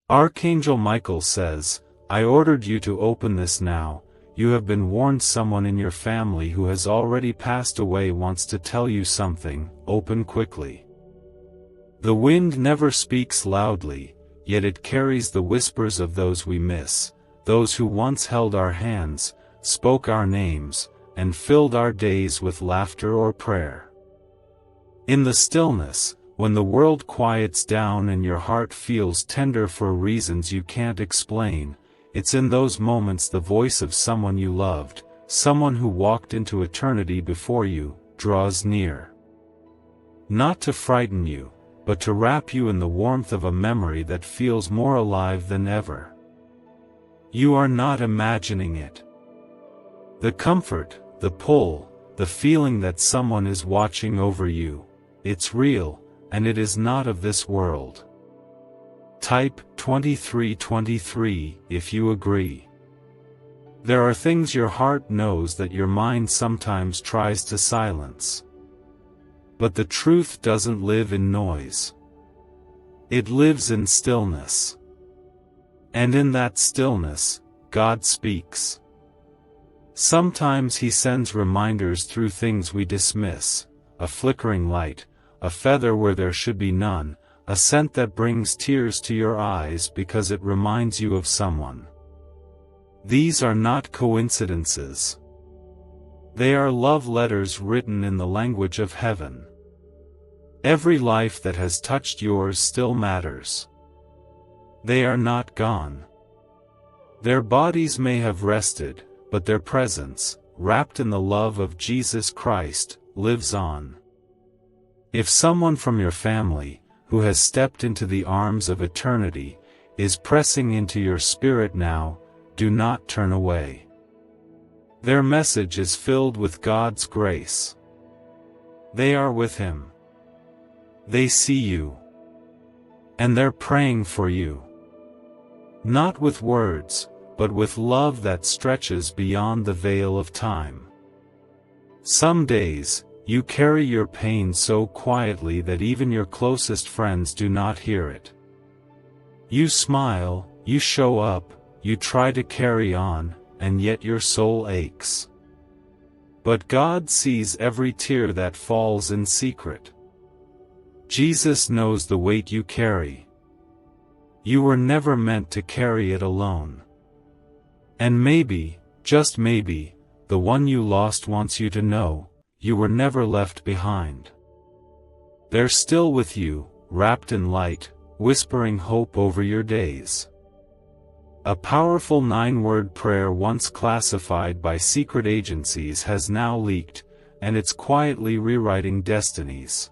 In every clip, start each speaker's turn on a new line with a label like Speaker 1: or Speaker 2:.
Speaker 1: Archangel Michael says, I ordered you to open this now. You have been warned. Someone in your family who has already passed away wants to tell you something. Open quickly. The wind never speaks loudly, yet it carries the whispers of those we miss, those who once held our hands, spoke our names, and filled our days with laughter or prayer. In the stillness, when the world quiets down and your heart feels tender for reasons you can't explain, it's in those moments the voice of someone you loved, someone who walked into eternity before you, draws near. Not to frighten you, but to wrap you in the warmth of a memory that feels more alive than ever. You are not imagining it. The comfort, the pull, the feeling that someone is watching over you, it's real, and it is not of this world. Type 2323 if you agree. There are things your heart knows that your mind sometimes tries to silence. But the truth doesn't live in noise. It lives in stillness. And in that stillness, God speaks. Sometimes He sends reminders through things we dismiss, a flickering light, a feather where there should be none, a scent that brings tears to your eyes because it reminds you of someone. These are not coincidences. They are love letters written in the language of heaven. Every life that has touched yours still matters. They are not gone. Their bodies may have rested, but their presence, wrapped in the love of Jesus Christ, lives on. If someone from your family, who has stepped into the arms of eternity, is pressing into your spirit now, do not turn away. Their message is filled with God's grace. They are with Him. They see you. And they're praying for you. Not with words, but with love that stretches beyond the veil of time. Some days, you carry your pain so quietly that even your closest friends do not hear it. You smile, you show up, you try to carry on, and yet your soul aches. But God sees every tear that falls in secret. Jesus knows the weight you carry. You were never meant to carry it alone. And maybe, just maybe, the one you lost wants you to know, you were never left behind. They're still with you, wrapped in light, whispering hope over your days. A powerful 9-word prayer once classified by secret agencies has now leaked, and it's quietly rewriting destinies.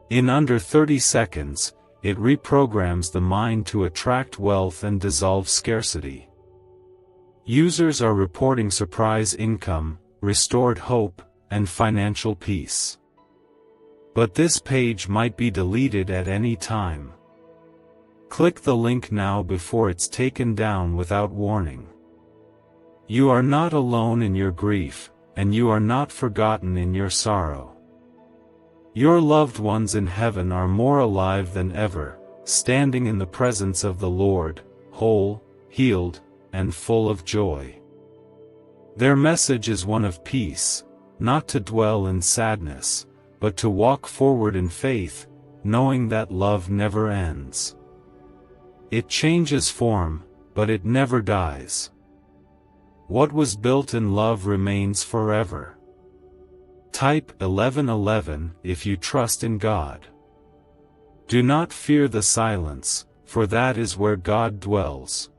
Speaker 1: In under 30 seconds, it reprograms the mind to attract wealth and dissolve scarcity. Users are reporting surprise income, restored hope, and financial peace. But this page might be deleted at any time. Click the link now before it's taken down without warning. You are not alone in your grief, and you are not forgotten in your sorrow. Your loved ones in heaven are more alive than ever, standing in the presence of the Lord, whole, healed, and full of joy. Their message is one of peace, not to dwell in sadness, but to walk forward in faith, knowing that love never ends. It changes form, but it never dies. What was built in love remains forever. Type 1111 if you trust in God. Do not fear the silence, for that is where God dwells.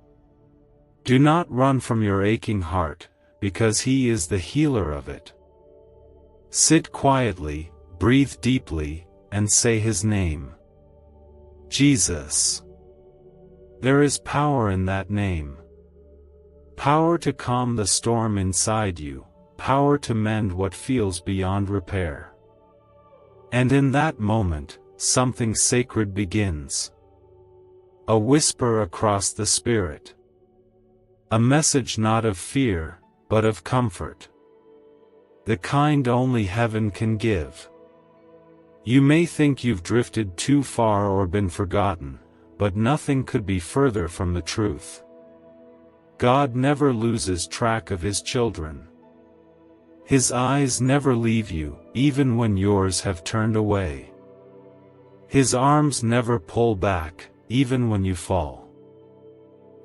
Speaker 1: Do not run from your aching heart, because He is the healer of it. Sit quietly, breathe deeply, and say His name. Jesus. There is power in that name. Power to calm the storm inside you, power to mend what feels beyond repair. And in that moment, something sacred begins. A whisper across the spirit. A message not of fear, but of comfort. The kind only heaven can give. You may think you've drifted too far or been forgotten, but nothing could be further from the truth. God never loses track of His children. His eyes never leave you, even when yours have turned away. His arms never pull back, even when you fall.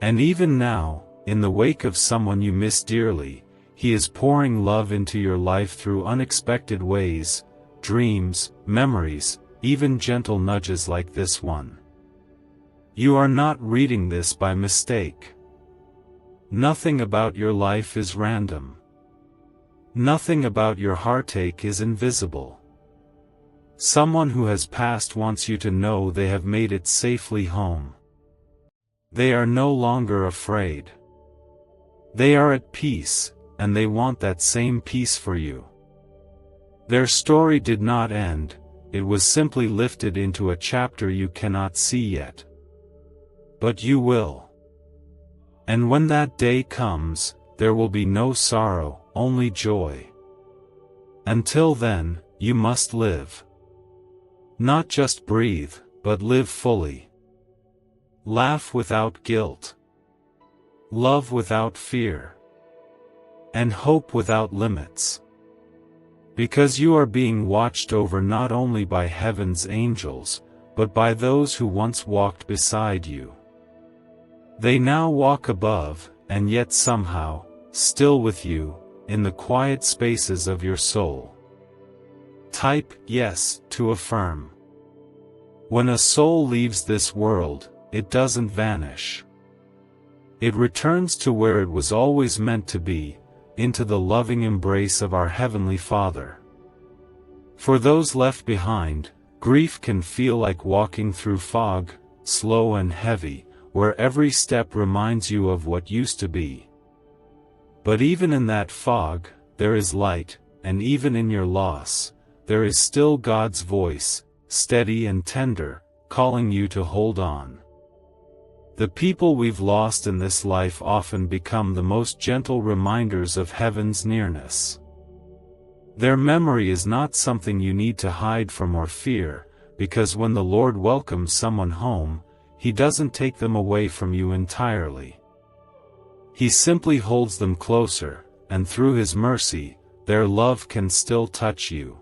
Speaker 1: And even now, in the wake of someone you miss dearly, He is pouring love into your life through unexpected ways, dreams, memories, even gentle nudges like this one. You are not reading this by mistake. Nothing about your life is random. Nothing about your heartache is invisible. Someone who has passed wants you to know they have made it safely home. They are no longer afraid. They are at peace, and they want that same peace for you. Their story did not end, it was simply lifted into a chapter you cannot see yet. But you will. And when that day comes, there will be no sorrow, only joy. Until then, you must live. Not just breathe, but live fully. Laugh without guilt. Love without fear. And hope without limits. Because you are being watched over not only by heaven's angels, but by those who once walked beside you. They now walk above, and yet somehow, still with you, in the quiet spaces of your soul. Type yes to affirm. When a soul leaves this world, it doesn't vanish. It returns to where it was always meant to be, into the loving embrace of our Heavenly Father. For those left behind, grief can feel like walking through fog, slow and heavy, where every step reminds you of what used to be. But even in that fog, there is light, and even in your loss, there is still God's voice, steady and tender, calling you to hold on. The people we've lost in this life often become the most gentle reminders of heaven's nearness. Their memory is not something you need to hide from or fear, because when the Lord welcomes someone home, He doesn't take them away from you entirely. He simply holds them closer, and through His mercy, their love can still touch you.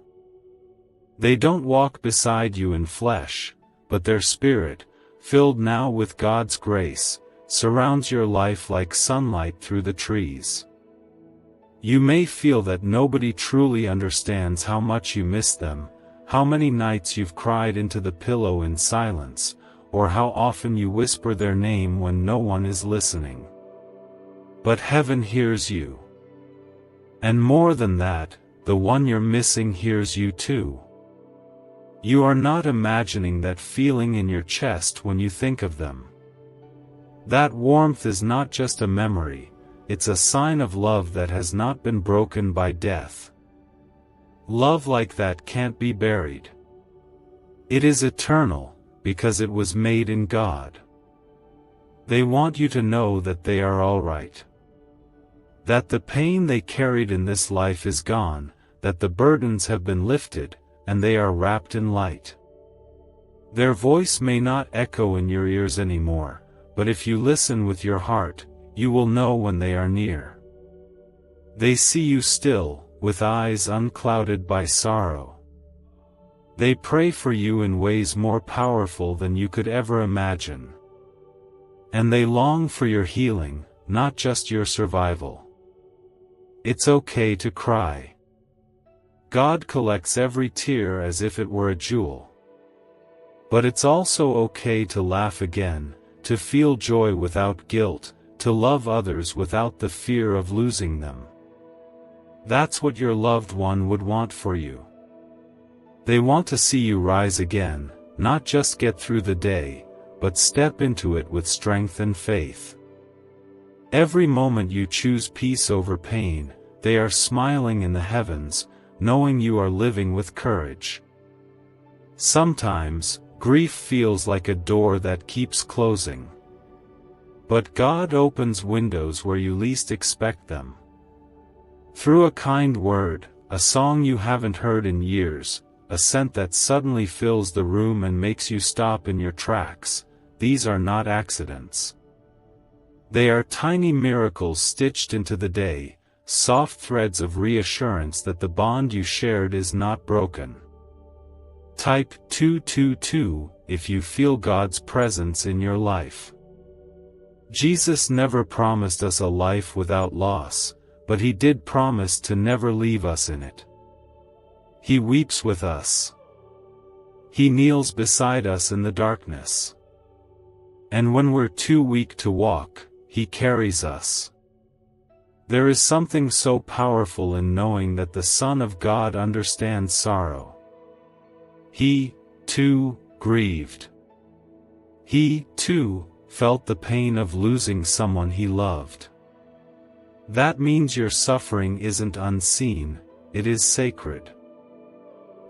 Speaker 1: They don't walk beside you in flesh, but their spirit, filled now with God's grace, surrounds your life like sunlight through the trees. You may feel that nobody truly understands how much you miss them, how many nights you've cried into the pillow in silence, or how often you whisper their name when no one is listening. But heaven hears you. And more than that, the one you're missing hears you too. You are not imagining that feeling in your chest when you think of them. That warmth is not just a memory, it's a sign of love that has not been broken by death. Love like that can't be buried. It is eternal, because it was made in God. They want you to know that they are all right. That the pain they carried in this life is gone, that the burdens have been lifted, and they are wrapped in light. Their voice may not echo in your ears anymore, but if you listen with your heart, you will know when they are near. They see you still, with eyes unclouded by sorrow. They pray for you in ways more powerful than you could ever imagine. And they long for your healing, not just your survival. It's okay to cry. God collects every tear as if it were a jewel. But it's also okay to laugh again, to feel joy without guilt, to love others without the fear of losing them. That's what your loved one would want for you. They want to see you rise again, not just get through the day, but step into it with strength and faith. Every moment you choose peace over pain, they are smiling in the heavens, knowing you are living with courage. Sometimes, grief feels like a door that keeps closing. But God opens windows where you least expect them. Through a kind word, a song you haven't heard in years, a scent that suddenly fills the room and makes you stop in your tracks, these are not accidents. They are tiny miracles stitched into the day, soft threads of reassurance that the bond you shared is not broken. Type 222 if you feel God's presence in your life. Jesus never promised us a life without loss, but He did promise to never leave us in it. He weeps with us. He kneels beside us in the darkness. And when we're too weak to walk, He carries us. There is something so powerful in knowing that the Son of God understands sorrow. He, too, grieved. He, too, felt the pain of losing someone He loved. That means your suffering isn't unseen, it is sacred.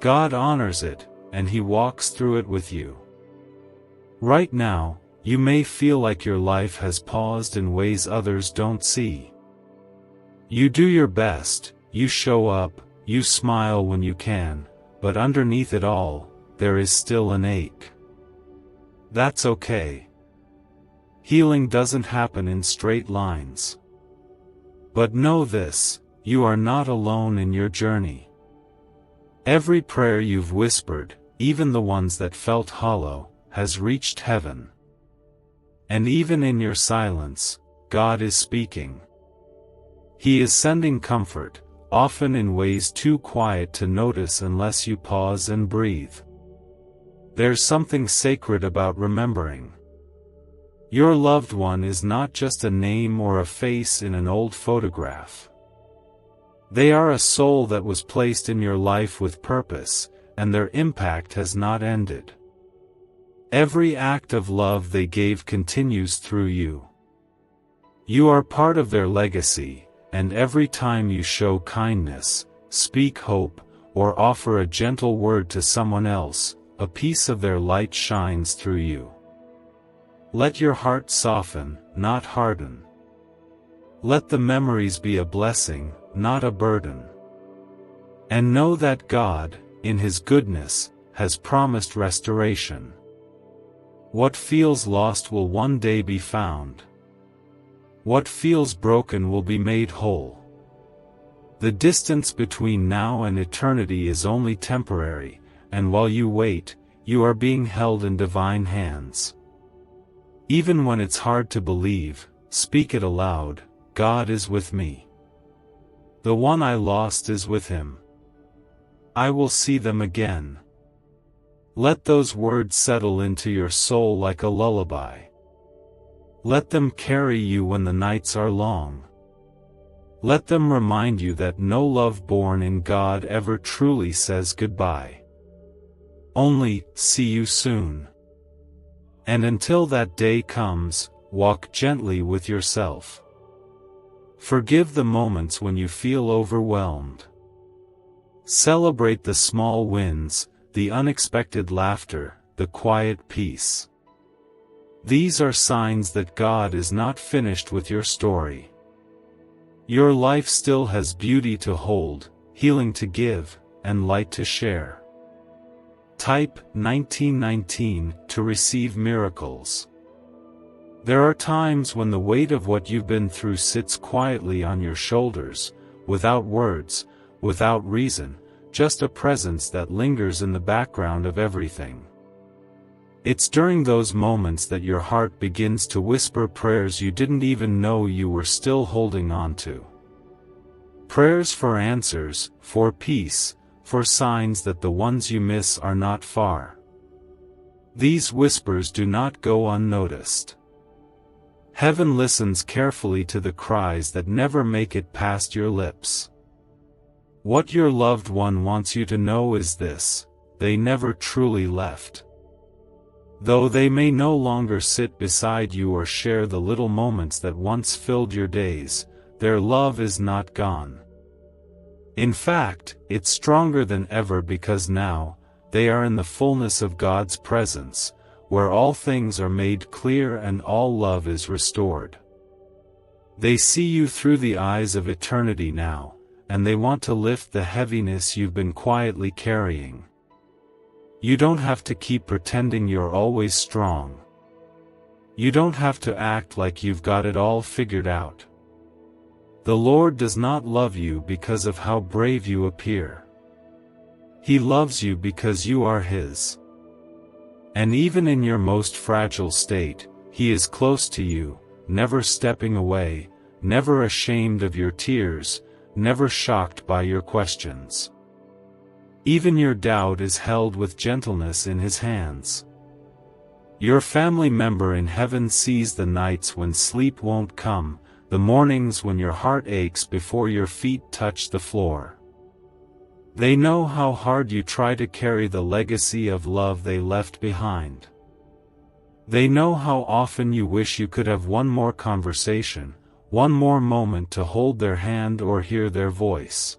Speaker 1: God honors it, and He walks through it with you. Right now, you may feel like your life has paused in ways others don't see. You do your best, you show up, you smile when you can, but underneath it all, there is still an ache. That's okay. Healing doesn't happen in straight lines. But know this, you are not alone in your journey. Every prayer you've whispered, even the ones that felt hollow, has reached heaven. And even in your silence, God is speaking. He is sending comfort, often in ways too quiet to notice unless you pause and breathe. There's something sacred about remembering. Your loved one is not just a name or a face in an old photograph. They are a soul that was placed in your life with purpose, and their impact has not ended. Every act of love they gave continues through you. You are part of their legacy, and every time you show kindness, speak hope, or offer a gentle word to someone else, a piece of their light shines through you. Let your heart soften, not harden. Let the memories be a blessing, not a burden. And know that God, in His goodness, has promised restoration. What feels lost will one day be found. What feels broken will be made whole. The distance between now and eternity is only temporary, and while you wait, you are being held in divine hands. Even when it's hard to believe, speak it aloud, God is with me. The one I lost is with Him. I will see them again. Let those words settle into your soul like a lullaby. Let them carry you when the nights are long. Let them remind you that no love born in God ever truly says goodbye. Only, see you soon. And until that day comes, walk gently with yourself. Forgive the moments when you feel overwhelmed. Celebrate the small wins, the unexpected laughter, the quiet peace. These are signs that God is not finished with your story. Your life still has beauty to hold, healing to give, and light to share. Type 1919 to receive miracles. There are times when the weight of what you've been through sits quietly on your shoulders, without words, without reason, just a presence that lingers in the background of everything. It's during those moments that your heart begins to whisper prayers you didn't even know you were still holding on to. Prayers for answers, for peace, for signs that the ones you miss are not far. These whispers do not go unnoticed. Heaven listens carefully to the cries that never make it past your lips. What your loved one wants you to know is this: they never truly left. Though they may no longer sit beside you or share the little moments that once filled your days, their love is not gone. In fact, it's stronger than ever because now, they are in the fullness of God's presence, where all things are made clear and all love is restored. They see you through the eyes of eternity now, and they want to lift the heaviness you've been quietly carrying. You don't have to keep pretending you're always strong. You don't have to act like you've got it all figured out. The Lord does not love you because of how brave you appear. He loves you because you are His. And even in your most fragile state, He is close to you, never stepping away, never ashamed of your tears, never shocked by your questions. Even your doubt is held with gentleness in His hands. Your family member in heaven sees the nights when sleep won't come, the mornings when your heart aches before your feet touch the floor. They know how hard you try to carry the legacy of love they left behind. They know how often you wish you could have one more conversation, one more moment to hold their hand or hear their voice.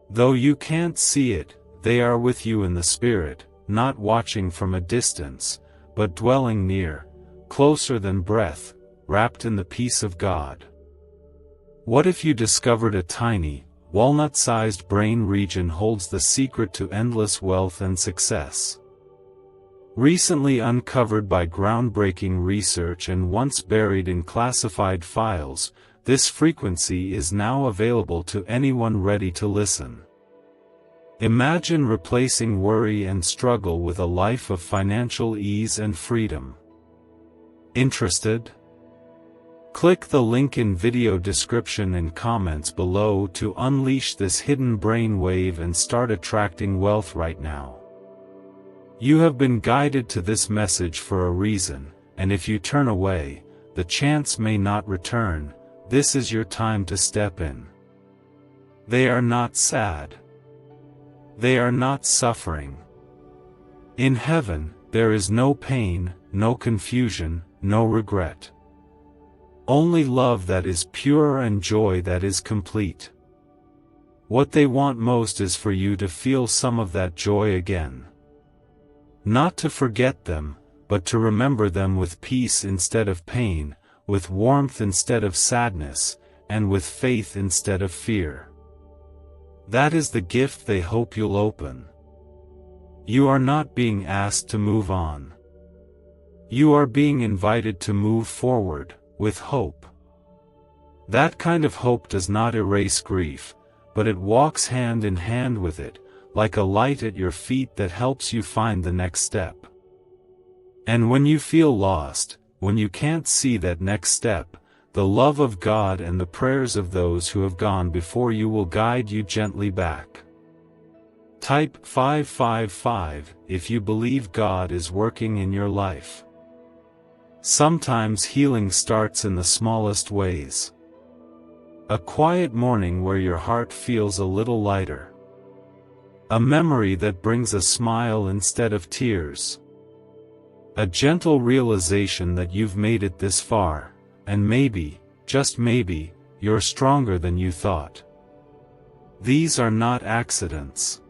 Speaker 1: Though you can't see it, they are with you in the spirit, not watching from a distance, but dwelling near, closer than breath, wrapped in the peace of God. What if you discovered a tiny, walnut-sized brain region holds the secret to endless wealth and success? Recently uncovered by groundbreaking research and once buried in classified files, this frequency is now available to anyone ready to listen. Imagine replacing worry and struggle with a life of financial ease and freedom. Interested? Click the link in video description and comments below to unleash this hidden brainwave and start attracting wealth right now. You have been guided to this message for a reason, and if you turn away, the chance may not return. This is your time to step in. They are not sad. They are not suffering. In heaven, there is no pain, no confusion, no regret. Only love that is pure and joy that is complete. What they want most is for you to feel some of that joy again. Not to forget them, but to remember them with peace instead of pain, with warmth instead of sadness, and with faith instead of fear. That is the gift they hope you'll open. You are not being asked to move on. You are being invited to move forward, with hope. That kind of hope does not erase grief, but it walks hand in hand with it, like a light at your feet that helps you find the next step. And when you feel lost, when you can't see that next step, the love of God and the prayers of those who have gone before you will guide you gently back. Type 555 if you believe God is working in your life. Sometimes healing starts in the smallest ways. A quiet morning where your heart feels a little lighter. A memory that brings a smile instead of tears. A gentle realization that you've made it this far, and maybe, just maybe, you're stronger than you thought. These are not accidents.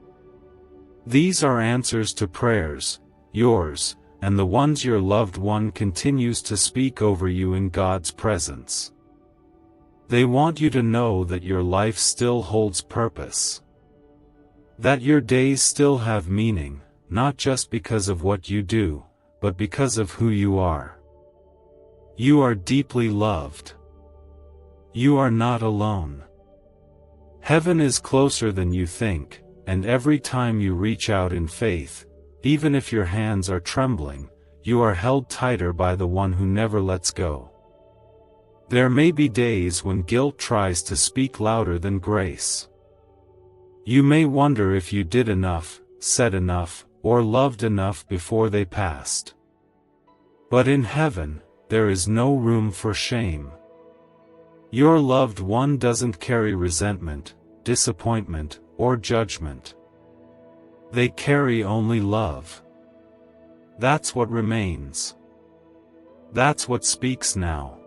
Speaker 1: These are answers to prayers, yours, and the ones your loved one continues to speak over you in God's presence. They want you to know that your life still holds purpose. That your days still have meaning, not just because of what you do, but because of who you are. You are deeply loved. You are not alone. Heaven is closer than you think, and every time you reach out in faith, even if your hands are trembling, you are held tighter by the one who never lets go. There may be days when guilt tries to speak louder than grace. You may wonder if you did enough, said enough, or loved enough before they passed. But in heaven, there is no room for shame. Your loved one doesn't carry resentment, disappointment, or judgment. They carry only love. That's what remains. That's what speaks now.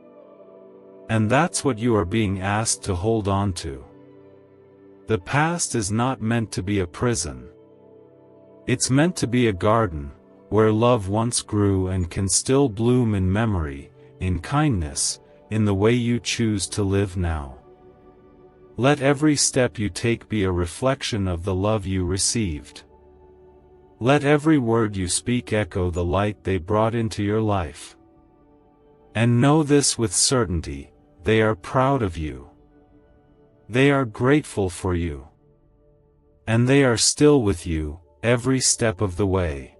Speaker 1: And that's what you are being asked to hold on to. The past is not meant to be a prison. It's meant to be a garden, where love once grew and can still bloom in memory, in kindness, in the way you choose to live now. Let every step you take be a reflection of the love you received. Let every word you speak echo the light they brought into your life. And know this with certainty, they are proud of you. They are grateful for you. And they are still with you, every step of the way.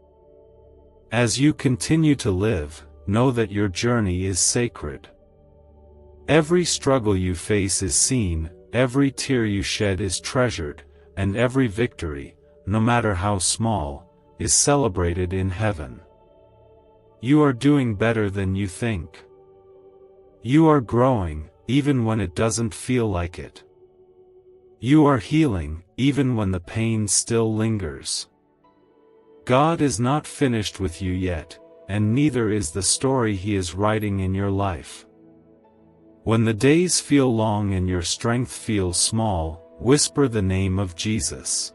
Speaker 1: As you continue to live, know that your journey is sacred. Every struggle you face is seen, every tear you shed is treasured, and every victory, no matter how small, is celebrated in heaven. You are doing better than you think. You are growing, even when it doesn't feel like it. You are healing, even when the pain still lingers. God is not finished with you yet, and neither is the story He is writing in your life. When the days feel long and your strength feels small, whisper the name of Jesus.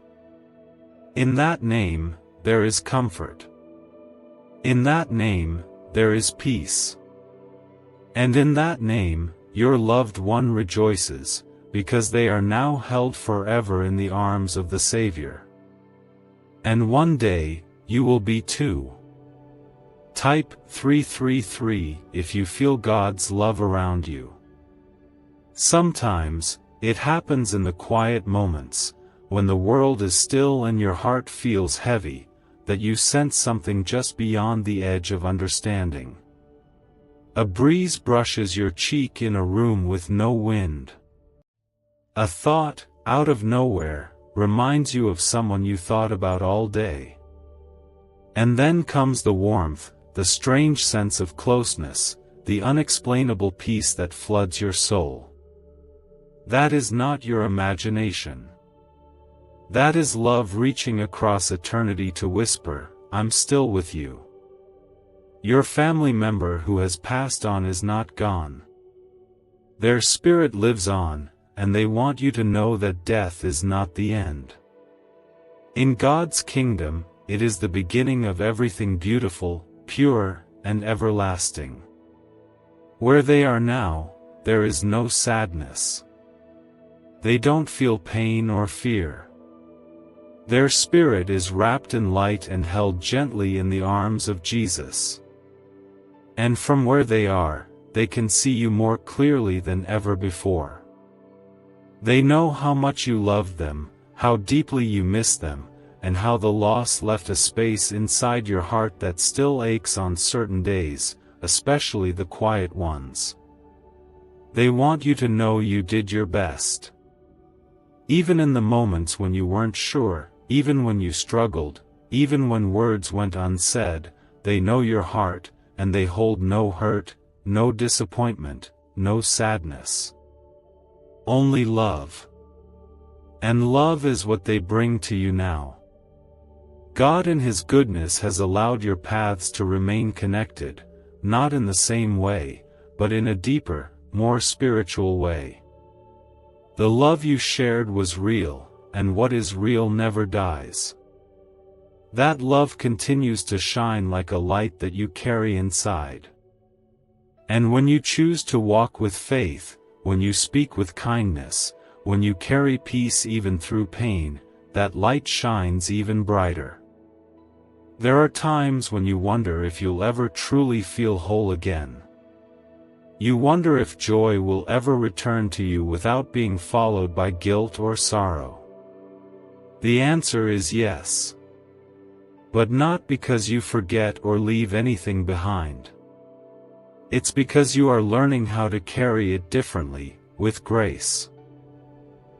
Speaker 1: In that name, there is comfort. In that name, there is peace. And in that name, your loved one rejoices, because they are now held forever in the arms of the Savior. And one day, you will be too. Type 333 if you feel God's love around you. Sometimes, it happens in the quiet moments, when the world is still and your heart feels heavy, that you sense something just beyond the edge of understanding. A breeze brushes your cheek in a room with no wind. A thought, out of nowhere, reminds you of someone you thought about all day. And then comes the warmth, the strange sense of closeness, the unexplainable peace that floods your soul. That is not your imagination. That is love reaching across eternity to whisper, "I'm still with you." Your family member who has passed on is not gone. Their spirit lives on, and they want you to know that death is not the end. In God's kingdom, it is the beginning of everything beautiful, pure, and everlasting. Where they are now, there is no sadness. They don't feel pain or fear. Their spirit is wrapped in light and held gently in the arms of Jesus. And from where they are, they can see you more clearly than ever before. They know how much you loved them, how deeply you miss them, and how the loss left a space inside your heart that still aches on certain days, especially the quiet ones. They want you to know you did your best. Even in the moments when you weren't sure, even when you struggled, even when words went unsaid, they know your heart, and they hold no hurt, no disappointment, no sadness. Only love. And love is what they bring to you now. God in His goodness has allowed your paths to remain connected, not in the same way, but in a deeper, more spiritual way. The love you shared was real, and what is real never dies. That love continues to shine like a light that you carry inside. And when you choose to walk with faith, when you speak with kindness, when you carry peace even through pain, that light shines even brighter. There are times when you wonder if you'll ever truly feel whole again. You wonder if joy will ever return to you without being followed by guilt or sorrow. The answer is yes. But not because you forget or leave anything behind. It's because you are learning how to carry it differently, with grace.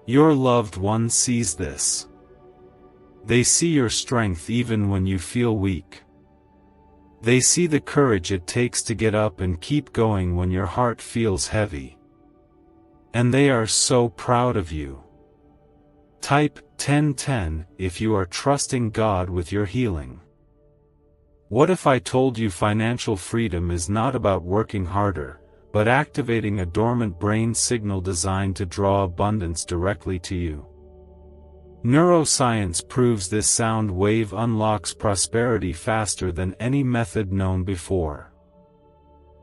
Speaker 1: Your loved one sees this. They see your strength even when you feel weak. They see the courage it takes to get up and keep going when your heart feels heavy. And they are so proud of you. Type 1010 if you are trusting God with your healing. What if I told you financial freedom is not about working harder, but activating a dormant brain signal designed to draw abundance directly to you? Neuroscience proves this sound wave unlocks prosperity faster than any method known before.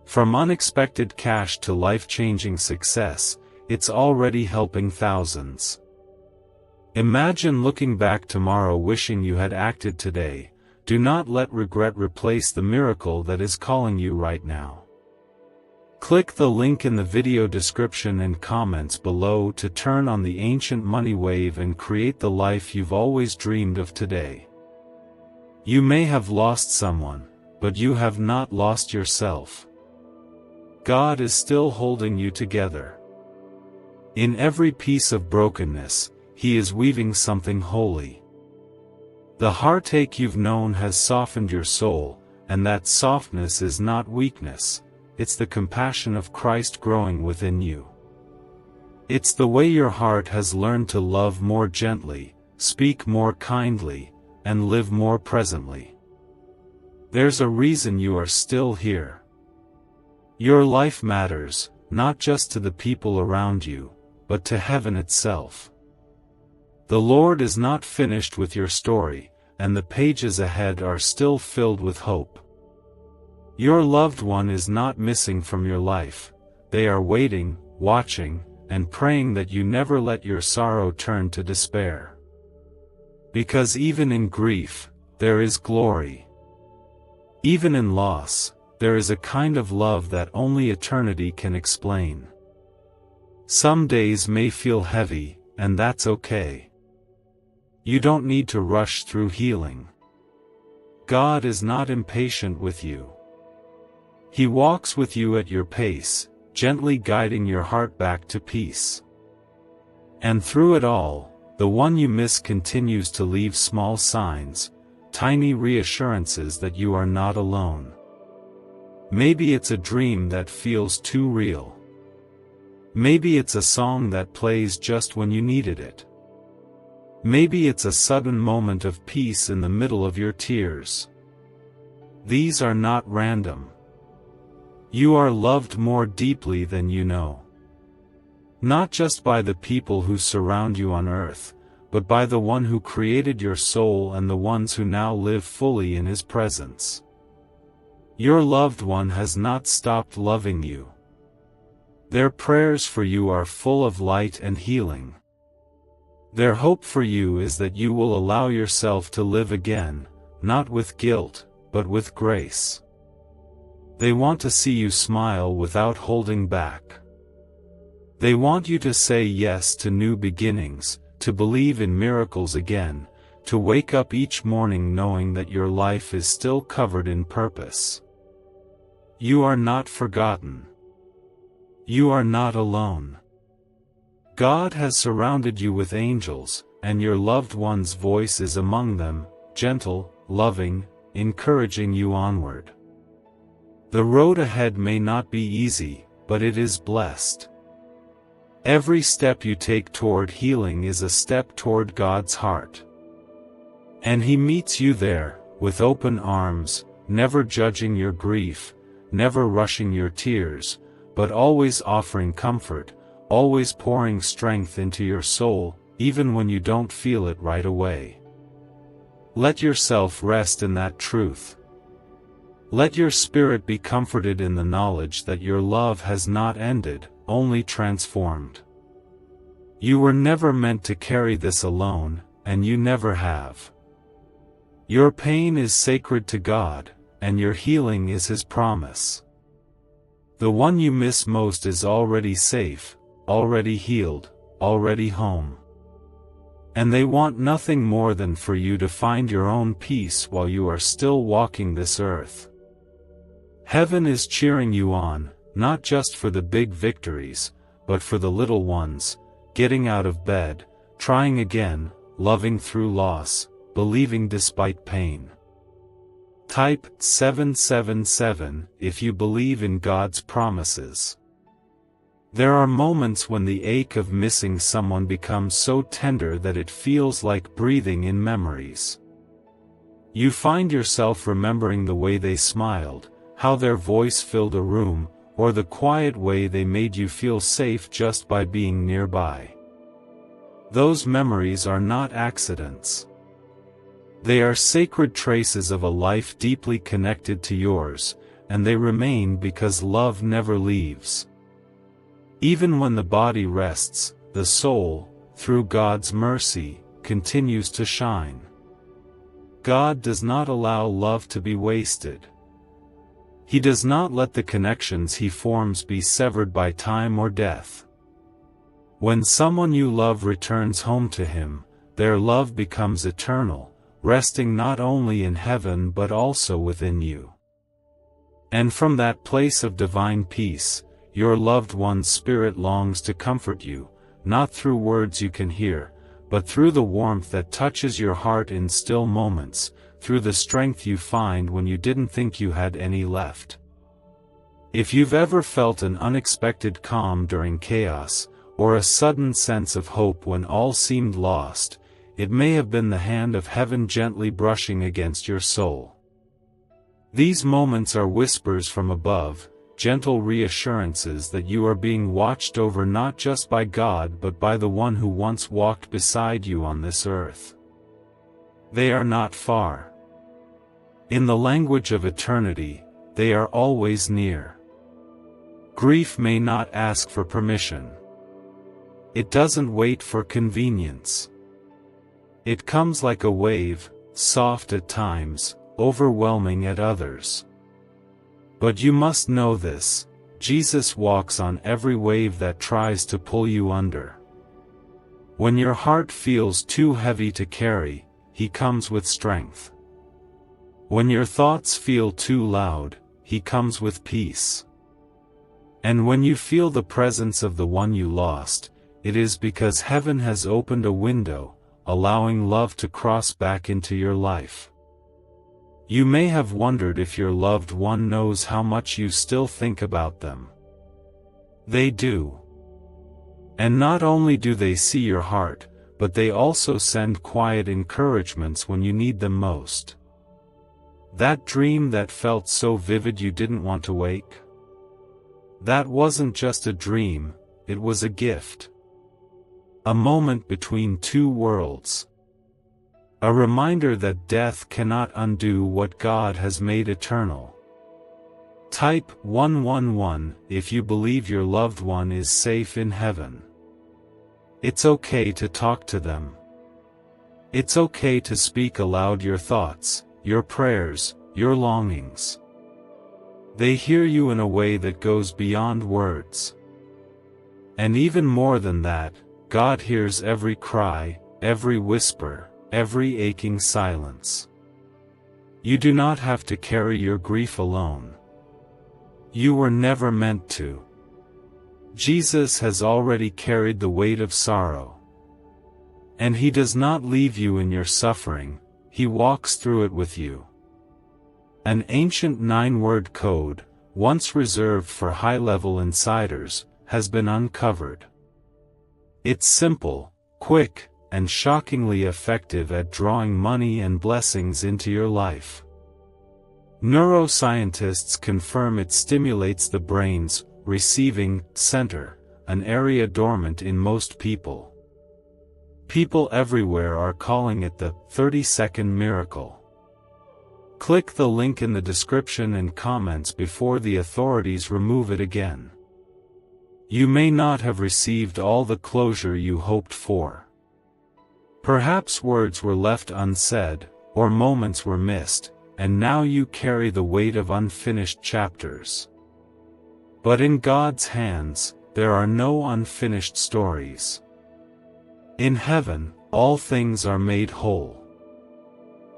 Speaker 1: From unexpected cash to life-changing success, it's already helping thousands. Imagine looking back tomorrow wishing you had acted today. Do not let regret replace the miracle that is calling you right now. Click the link in the video description and comments below to turn on the ancient money wave and create the life you've always dreamed of today. You may have lost someone, but you have not lost yourself. God is still holding you together. In every piece of brokenness, He is weaving something holy. The heartache you've known has softened your soul, and that softness is not weakness. It's the compassion of Christ growing within you. It's the way your heart has learned to love more gently, speak more kindly, and live more presently. There's a reason you are still here. Your life matters, not just to the people around you, but to heaven itself. The Lord is not finished with your story, and the pages ahead are still filled with hope. Your loved one is not missing from your life. They are waiting, watching, and praying that you never let your sorrow turn to despair. Because even in grief, there is glory. Even in loss, there is a kind of love that only eternity can explain. Some days may feel heavy, and that's okay. You don't need to rush through healing. God is not impatient with you. He walks with you at your pace, gently guiding your heart back to peace. And through it all, the one you miss continues to leave small signs, tiny reassurances that you are not alone. Maybe it's a dream that feels too real. Maybe it's a song that plays just when you needed it. Maybe it's a sudden moment of peace in the middle of your tears. These are not random. You are loved more deeply than you know. Not just by the people who surround you on earth, but by the one who created your soul and the ones who now live fully in His presence. Your loved one has not stopped loving you. Their prayers for you are full of light and healing. Their hope for you is that you will allow yourself to live again, not with guilt, but with grace. They want to see you smile without holding back. They want you to say yes to new beginnings, to believe in miracles again, to wake up each morning knowing that your life is still covered in purpose. You are not forgotten. You are not alone. God has surrounded you with angels, and your loved one's voice is among them, gentle, loving, encouraging you onward. The road ahead may not be easy, but it is blessed. Every step you take toward healing is a step toward God's heart. And He meets you there, with open arms, never judging your grief, never rushing your tears, but always offering comfort, always pouring strength into your soul, even when you don't feel it right away. Let yourself rest in that truth. Let your spirit be comforted in the knowledge that your love has not ended, only transformed. You were never meant to carry this alone, and you never have. Your pain is sacred to God, and your healing is His promise. The one you miss most is already safe, already healed, already home. And they want nothing more than for you to find your own peace while you are still walking this earth. Heaven is cheering you on, not just for the big victories, but for the little ones, getting out of bed, trying again, loving through loss, believing despite pain. Type 777 if you believe in God's promises. There are moments when the ache of missing someone becomes so tender that it feels like breathing in memories. You find yourself remembering the way they smiled, how their voice filled a room, or the quiet way they made you feel safe just by being nearby. Those memories are not accidents. They are sacred traces of a life deeply connected to yours, and they remain because love never leaves. Even when the body rests, the soul, through God's mercy, continues to shine. God does not allow love to be wasted. He does not let the connections he forms be severed by time or death. When someone you love returns home to him, their love becomes eternal, resting not only in heaven but also within you. And from that place of divine peace, your loved one's spirit longs to comfort you, not through words you can hear, but through the warmth that touches your heart in still moments, through the strength you find when you didn't think you had any left. If you've ever felt an unexpected calm during chaos, or a sudden sense of hope when all seemed lost, it may have been the hand of heaven gently brushing against your soul. These moments are whispers from above, gentle reassurances that you are being watched over not just by God but by the one who once walked beside you on this earth. They are not far. In the language of eternity, they are always near. Grief may not ask for permission. It doesn't wait for convenience. It comes like a wave, soft at times, overwhelming at others. But you must know this: Jesus walks on every wave that tries to pull you under. When your heart feels too heavy to carry, he comes with strength. When your thoughts feel too loud, he comes with peace. And when you feel the presence of the one you lost, it is because heaven has opened a window, allowing love to cross back into your life. You may have wondered if your loved one knows how much you still think about them. They do. And not only do they see your heart, but they also send quiet encouragements when you need them most. That dream that felt so vivid you didn't want to wake? That wasn't just a dream, it was a gift. A moment between two worlds. A reminder that death cannot undo what God has made eternal. Type 111 if you believe your loved one is safe in heaven. It's okay to talk to them. It's okay to speak aloud your thoughts, your prayers, your longings. They hear you in a way that goes beyond words. And even more than that, God hears every cry, every whisper, every aching silence. You do not have to carry your grief alone. You were never meant to. Jesus has already carried the weight of sorrow. And he does not leave you in your suffering, he walks through it with you. An ancient 9-word code, once reserved for high-level insiders, has been uncovered. It's simple, quick, and shockingly effective at drawing money and blessings into your life. Neuroscientists confirm it stimulates the brain's receiving center, an area dormant in most people. People everywhere are calling it the 30-second miracle. Click the link in the description and comments before the authorities remove it again. You may not have received all the closure you hoped for. Perhaps words were left unsaid, or moments were missed, and now you carry the weight of unfinished chapters. But in God's hands, there are no unfinished stories. In heaven, all things are made whole.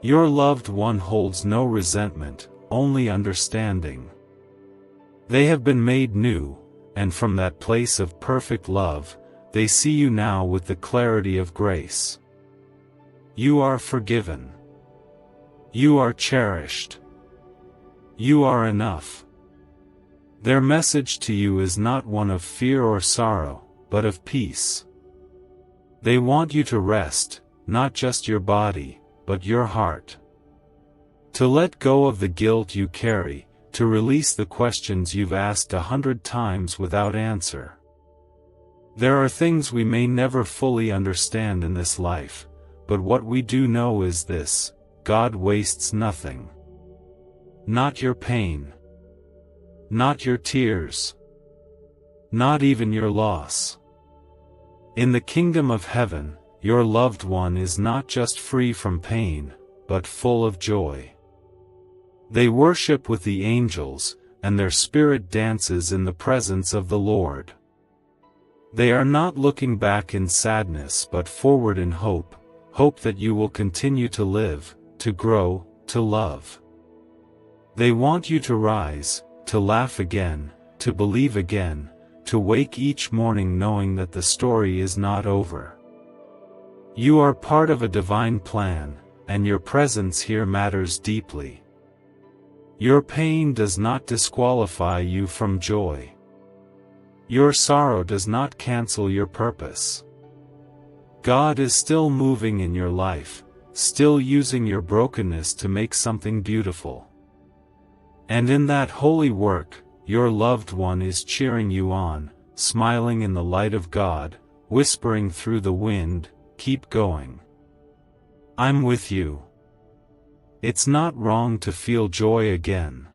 Speaker 1: Your loved one holds no resentment, only understanding. They have been made new, and from that place of perfect love, they see you now with the clarity of grace. You are forgiven. You are cherished. You are enough. Their message to you is not one of fear or sorrow, but of peace. They want you to rest, not just your body, but your heart. To let go of the guilt you carry, to release the questions you've asked 100 times without answer. There are things we may never fully understand in this life, but what we do know is this: God wastes nothing. Not your pain. Not your tears. Not even your loss. In the kingdom of heaven, your loved one is not just free from pain, but full of joy. They worship with the angels, and their spirit dances in the presence of the Lord. They are not looking back in sadness but forward in hope, hope that you will continue to live, to grow, to love. They want you to rise, to laugh again, to believe again, to wake each morning knowing that the story is not over. You are part of a divine plan, and your presence here matters deeply. Your pain does not disqualify you from joy. Your sorrow does not cancel your purpose. God is still moving in your life, still using your brokenness to make something beautiful. And in that holy work, your loved one is cheering you on, smiling in the light of God, whispering through the wind, "Keep going. I'm with you." It's not wrong to feel joy again.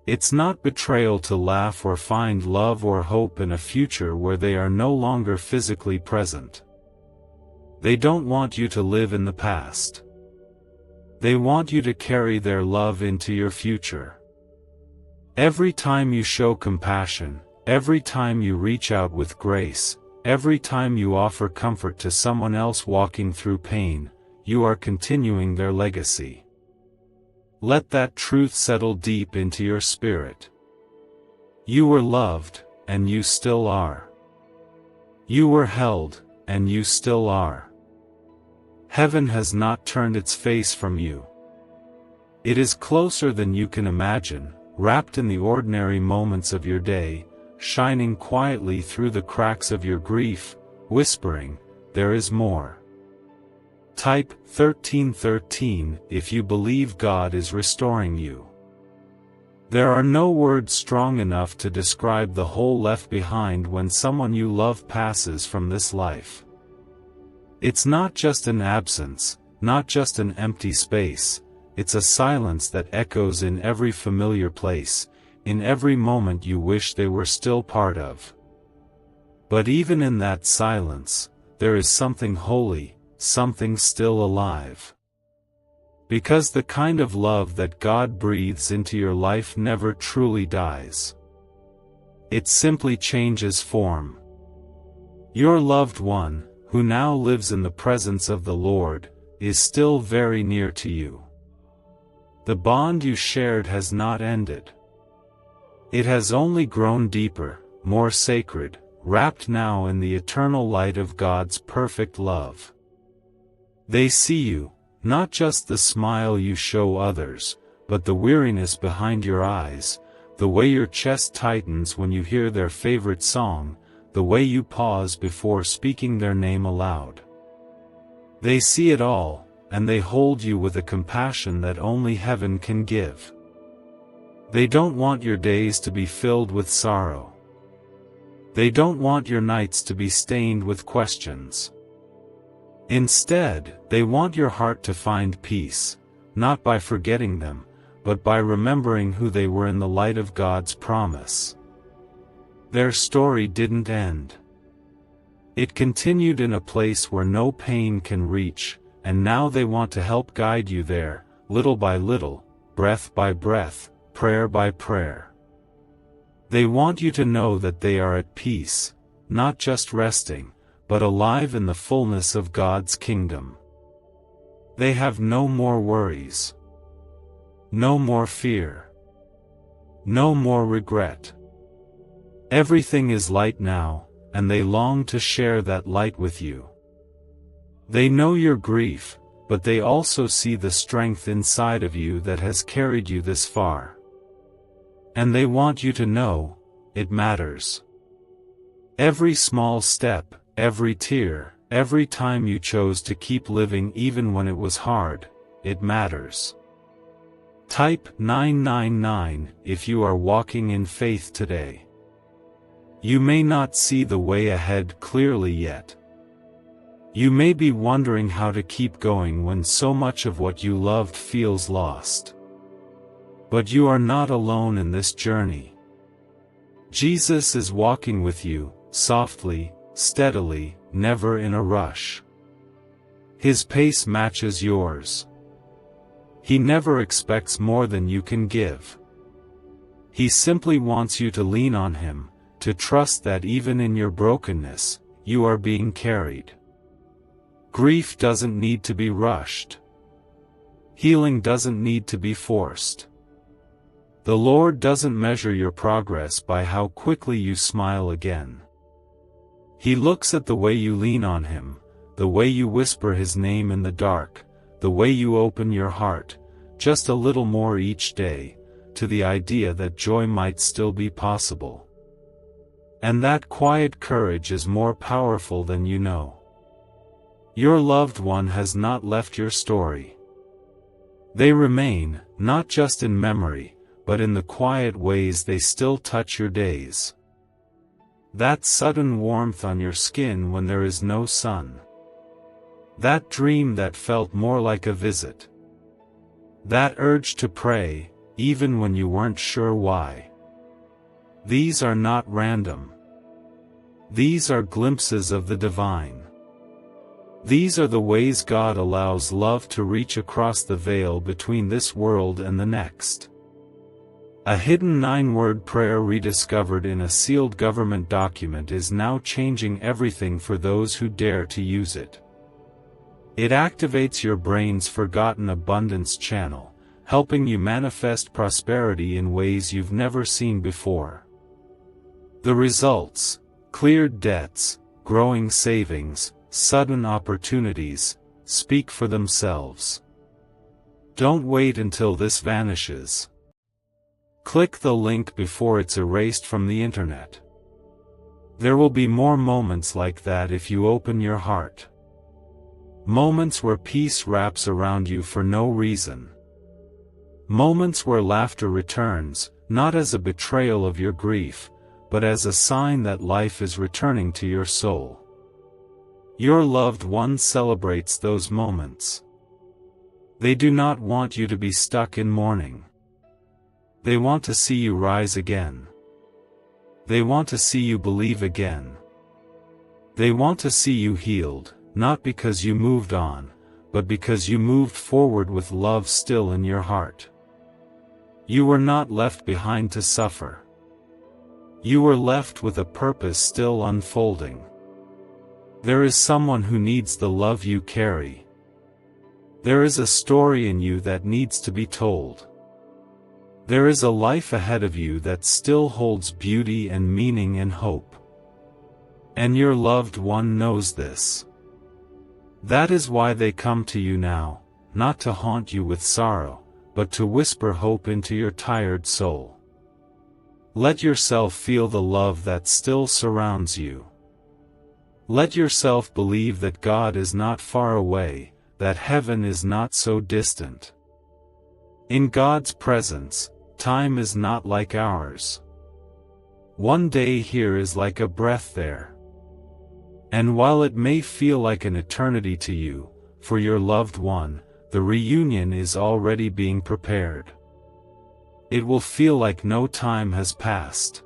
Speaker 1: It's not betrayal to laugh or find love or hope in a future where they are no longer physically present. They don't want you to live in the past. They want you to carry their love into your future. Every time you show compassion, every time you reach out with grace, every time you offer comfort to someone else walking through pain, you are continuing their legacy. Let that truth settle deep into your spirit. You were loved, and you still are. You were held, and you still are. Heaven has not turned its face from you. It is closer than you can imagine, wrapped in the ordinary moments of your day, shining quietly through the cracks of your grief, whispering, "There is more." Type 1313 if you believe God is restoring you. There are no words strong enough to describe the hole left behind when someone you love passes from this life. It's not just an absence, not just an empty space, it's a silence that echoes in every familiar place, in every moment you wish they were still part of. But even in that silence, there is something holy, something still alive. Because the kind of love that God breathes into your life never truly dies. It simply changes form. Your loved one, who now lives in the presence of the Lord, is still very near to you. The bond you shared has not ended. It has only grown deeper, more sacred, wrapped now in the eternal light of God's perfect love. They see you, not just the smile you show others, but the weariness behind your eyes, the way your chest tightens when you hear their favorite song, the way you pause before speaking their name aloud. They see it all, and they hold you with a compassion that only heaven can give. They don't want your days to be filled with sorrow. They don't want your nights to be stained with questions. Instead, they want your heart to find peace, not by forgetting them, but by remembering who they were in the light of God's promise. Their story didn't end. It continued in a place where no pain can reach, and now they want to help guide you there, little by little, breath by breath, prayer by prayer. They want you to know that they are at peace, not just resting, but alive in the fullness of God's kingdom. They have no more worries. No more fear. No more regret. Everything is light now, and they long to share that light with you. They know your grief, but they also see the strength inside of you that has carried you this far. And they want you to know, it matters. Every small step, every tear, every time you chose to keep living even when it was hard, it matters. Type 999 if you are walking in faith today. You may not see the way ahead clearly yet. You may be wondering how to keep going when so much of what you loved feels lost. But you are not alone in this journey. Jesus is walking with you, softly, steadily, never in a rush. His pace matches yours. He never expects more than you can give. He simply wants you to lean on Him, to trust that even in your brokenness, you are being carried. Grief doesn't need to be rushed. Healing doesn't need to be forced. The Lord doesn't measure your progress by how quickly you smile again. He looks at the way you lean on Him, the way you whisper His name in the dark, the way you open your heart, just a little more each day, to the idea that joy might still be possible. And that quiet courage is more powerful than you know. Your loved one has not left your story. They remain, not just in memory, but in the quiet ways they still touch your days. That sudden warmth on your skin when there is no sun. That dream that felt more like a visit. That urge to pray, even when you weren't sure why. These are not random. These are glimpses of the divine. These are the ways God allows love to reach across the veil between this world and the next. A hidden 9-word prayer rediscovered in a sealed government document is now changing everything for those who dare to use it. It activates your brain's forgotten abundance channel, helping you manifest prosperity in ways you've never seen before. The results: cleared debts, growing savings, sudden opportunities, speak for themselves. Don't wait until this vanishes. Click the link before it's erased from the internet. There will be more moments like that if you open your heart. Moments where peace wraps around you for no reason. Moments where laughter returns, not as a betrayal of your grief, but as a sign that life is returning to your soul. Your loved one celebrates those moments. They do not want you to be stuck in mourning. They want to see you rise again. They want to see you believe again. They want to see you healed, not because you moved on, but because you moved forward with love still in your heart. You were not left behind to suffer. You were left with a purpose still unfolding. There is someone who needs the love you carry. There is a story in you that needs to be told. There is a life ahead of you that still holds beauty and meaning and hope. And your loved one knows this. That is why they come to you now, not to haunt you with sorrow, but to whisper hope into your tired soul. Let yourself feel the love that still surrounds you. Let yourself believe that God is not far away, that heaven is not so distant. In God's presence, time is not like ours. One day here is like a breath there. And while it may feel like an eternity to you, for your loved one, the reunion is already being prepared. It will feel like no time has passed.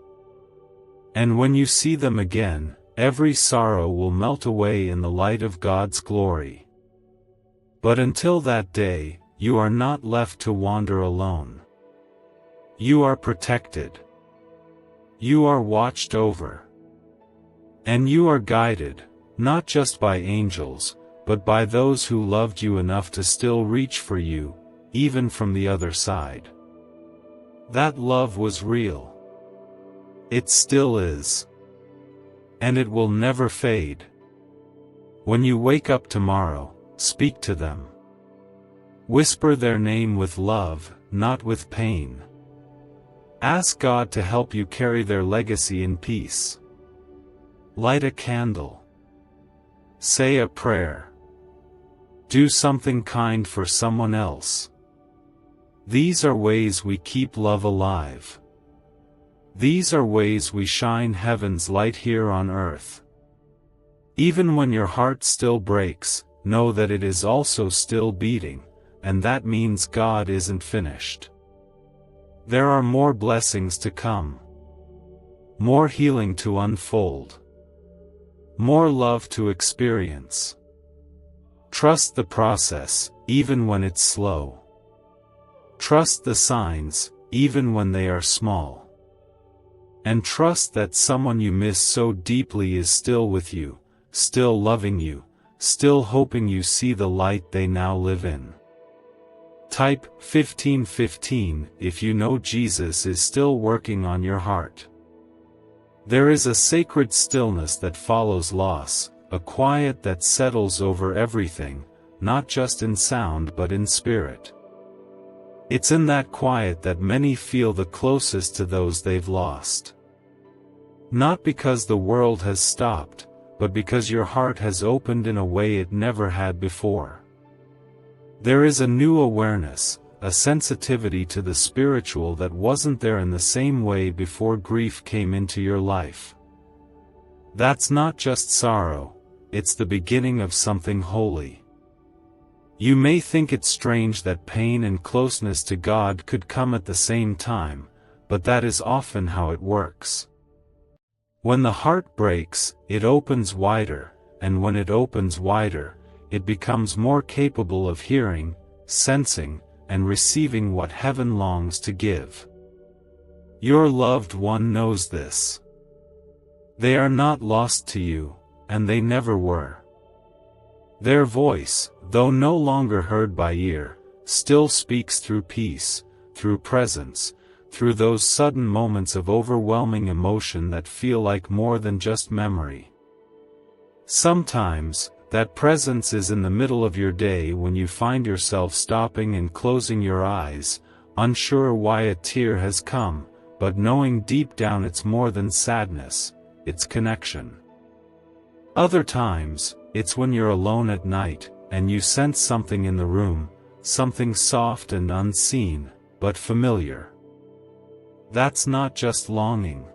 Speaker 1: And when you see them again, every sorrow will melt away in the light of God's glory. But until that day, you are not left to wander alone. You are protected. You are watched over. And you are guided, not just by angels, but by those who loved you enough to still reach for you, even from the other side. That love was real. It still is. And it will never fade. When you wake up tomorrow, speak to them. Whisper their name with love, not with pain. Ask God to help you carry their legacy in peace. Light a candle. Say a prayer. Do something kind for someone else. These are ways we keep love alive. These are ways we shine heaven's light here on earth. Even when your heart still breaks, know that it is also still beating, and that means God isn't finished. There are more blessings to come. More healing to unfold. More love to experience. Trust the process, even when it's slow. Trust the signs, even when they are small. And trust that someone you miss so deeply is still with you, still loving you, still hoping you see the light they now live in. Type 1515 if you know Jesus is still working on your heart. There is a sacred stillness that follows loss, a quiet that settles over everything, not just in sound but in spirit. It's in that quiet that many feel the closest to those they've lost. Not because the world has stopped, but because your heart has opened in a way it never had before. There is a new awareness, a sensitivity to the spiritual that wasn't there in the same way before grief came into your life. That's not just sorrow, it's the beginning of something holy. You may think it strange that pain and closeness to God could come at the same time, but that is often how it works. When the heart breaks, it opens wider, and when it opens wider, it becomes more capable of hearing, sensing, and receiving what heaven longs to give. Your loved one knows this. They are not lost to you, and they never were. Their voice, though no longer heard by ear, still speaks through peace, through presence, through those sudden moments of overwhelming emotion that feel like more than just memory. Sometimes, that presence is in the middle of your day when you find yourself stopping and closing your eyes, unsure why a tear has come, but knowing deep down it's more than sadness, it's connection. Other times, it's when you're alone at night, and you sense something in the room, something soft and unseen, but familiar. That's not just longing.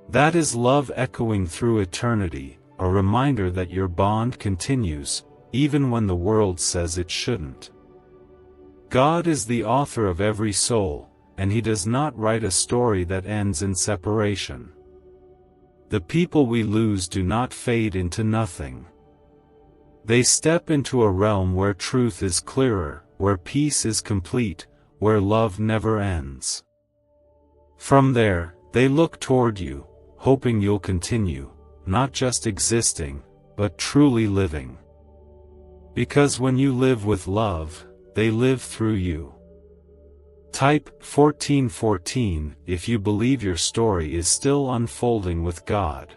Speaker 1: That is love echoing through eternity, a reminder that your bond continues, even when the world says it shouldn't. God is the author of every soul, and He does not write a story that ends in separation. The people we lose do not fade into nothing. They step into a realm where truth is clearer, where peace is complete, where love never ends. From there, they look toward you, hoping you'll continue, not just existing, but truly living. Because when you live with love, they live through you. Type 1414 if you believe your story is still unfolding with God.